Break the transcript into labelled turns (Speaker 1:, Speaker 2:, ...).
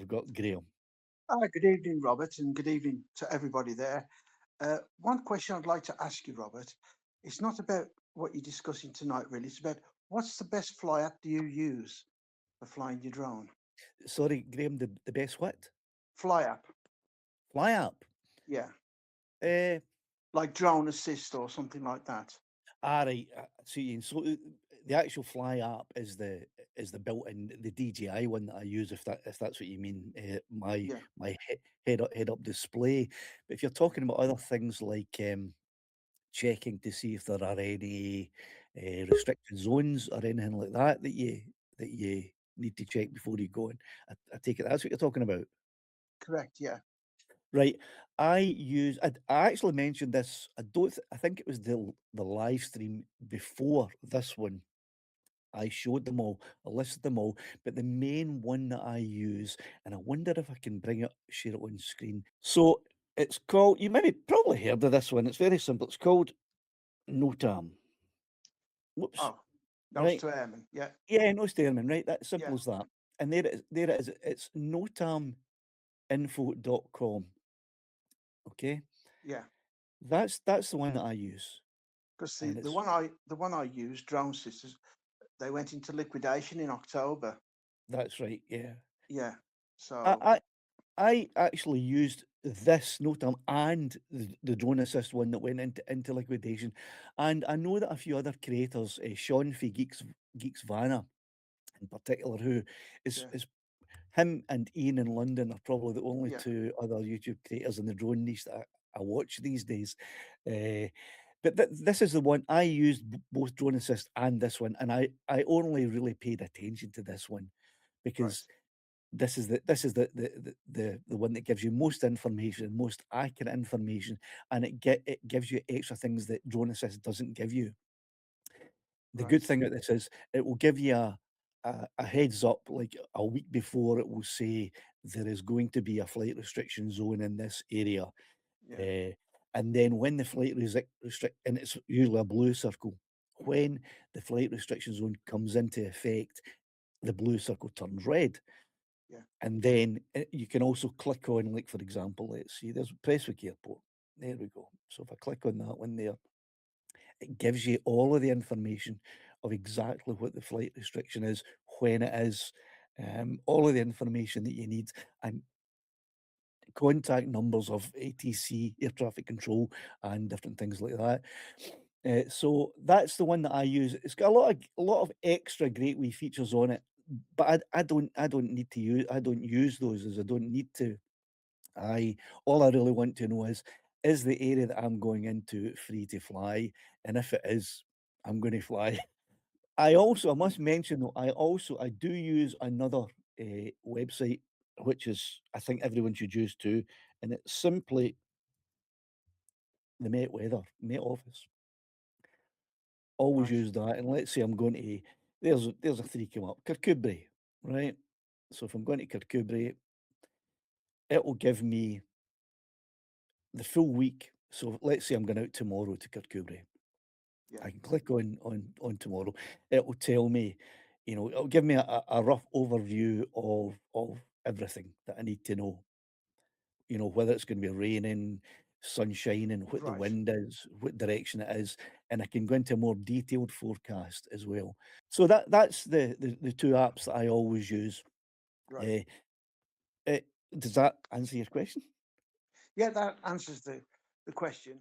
Speaker 1: I've got Graham.
Speaker 2: Good evening, Robert, and good evening to everybody there. One question I'd like to ask you, Robert, it's not about what you're discussing tonight, really. It's about what's the best fly app do you use for flying your drone?
Speaker 1: Sorry, Graham, the best what?
Speaker 2: Fly app,
Speaker 1: Fly app.
Speaker 2: yeah,
Speaker 1: Uh,
Speaker 2: like Drone Assist or something like that.
Speaker 1: right. See, so the actual Fly app is the built-in the DJI one that I use. If that's what you mean,
Speaker 2: Yeah,
Speaker 1: my head up display. But if you're talking about other things like checking to see if there are any restricted zones or anything like that that you need to check before you go in, I take it that's what you're talking about.
Speaker 2: correct. Yeah,
Speaker 1: Right. I actually mentioned this. I think it was the live stream before this one. I showed them all, I listed them all, but the main one that I use, and I wonder if I can bring it, share it on screen. So it's called, you maybe probably heard of this one. It's very simple. It's called NOTAM. Whoops.
Speaker 2: oh, nose
Speaker 1: Right.
Speaker 2: to airman. Yeah,
Speaker 1: Yeah, no stairman, right? That's
Speaker 2: yeah,
Speaker 1: simple as that. And there it is. It's NOTAMinfo.com. Okay.
Speaker 2: yeah.
Speaker 1: That's the one that I use.
Speaker 2: Because the,
Speaker 1: And
Speaker 2: the
Speaker 1: it's
Speaker 2: one I the one I use, Drone Sisters, they went into liquidation in October.
Speaker 1: that's right, yeah.
Speaker 2: Yeah,
Speaker 1: I
Speaker 2: so
Speaker 1: I I actually used this NOTAM and the drone assist one that went into liquidation. And I know that a few other creators, Sean for Geeks Vanna in particular, who
Speaker 2: yeah,
Speaker 1: is him and Ian in London are probably the only
Speaker 2: yeah,
Speaker 1: two other YouTube creators in the drone niche that I watch these days. Uh, but this is the one I used both Drone Assist and this one, and I only really paid attention to this one
Speaker 2: right,
Speaker 1: because this is the one that gives you most information, most accurate information, and it gives you extra things that Drone Assist doesn't give you. The good
Speaker 2: right,
Speaker 1: thing about this is it will give you a heads up, like a week before. It will say there is going to be a flight restriction zone in this area,
Speaker 2: yeah,
Speaker 1: uh, and then when the restrict, and it's usually a blue circle. When the flight restriction zone comes into effect, the blue circle turns red,
Speaker 2: yeah,
Speaker 1: and then you can also click on, like for example, let's see, there's Prestwick Airport. There we go. So if I click on that one there, it gives you all of the information of exactly what the flight restriction is, when it is, all of the information that you need, and contact numbers of ATC, air traffic control, and different things like that. So that's the one that I use. It's got a lot of extra great wee features on it, but I don't need to use I don't use those as I don't need to. I All I really want to know is the area that I'm going into free to fly? And if it is, I'm going to fly. I must mention though, I do use another website, which is I think everyone should use too, and it's simply the Met Office. Always
Speaker 2: right,
Speaker 1: use that. And let's say I'm going to there's a three come up, Kirkcudbright, right? So if I'm going to Kirkcudbright, it will give me the full week. So let's say I'm going out tomorrow to Kirkcudbright.
Speaker 2: yeah,
Speaker 1: I can click on tomorrow. It will tell me, it'll give me a rough overview of everything that I need to know. Whether it's going to be raining, sun shining, what the
Speaker 2: right,
Speaker 1: wind is, what direction it is, and I can go into a more detailed forecast as well. So that's the two apps that I always use.
Speaker 2: right.
Speaker 1: Uh, does that answer your question?
Speaker 2: Yeah, that answers the question.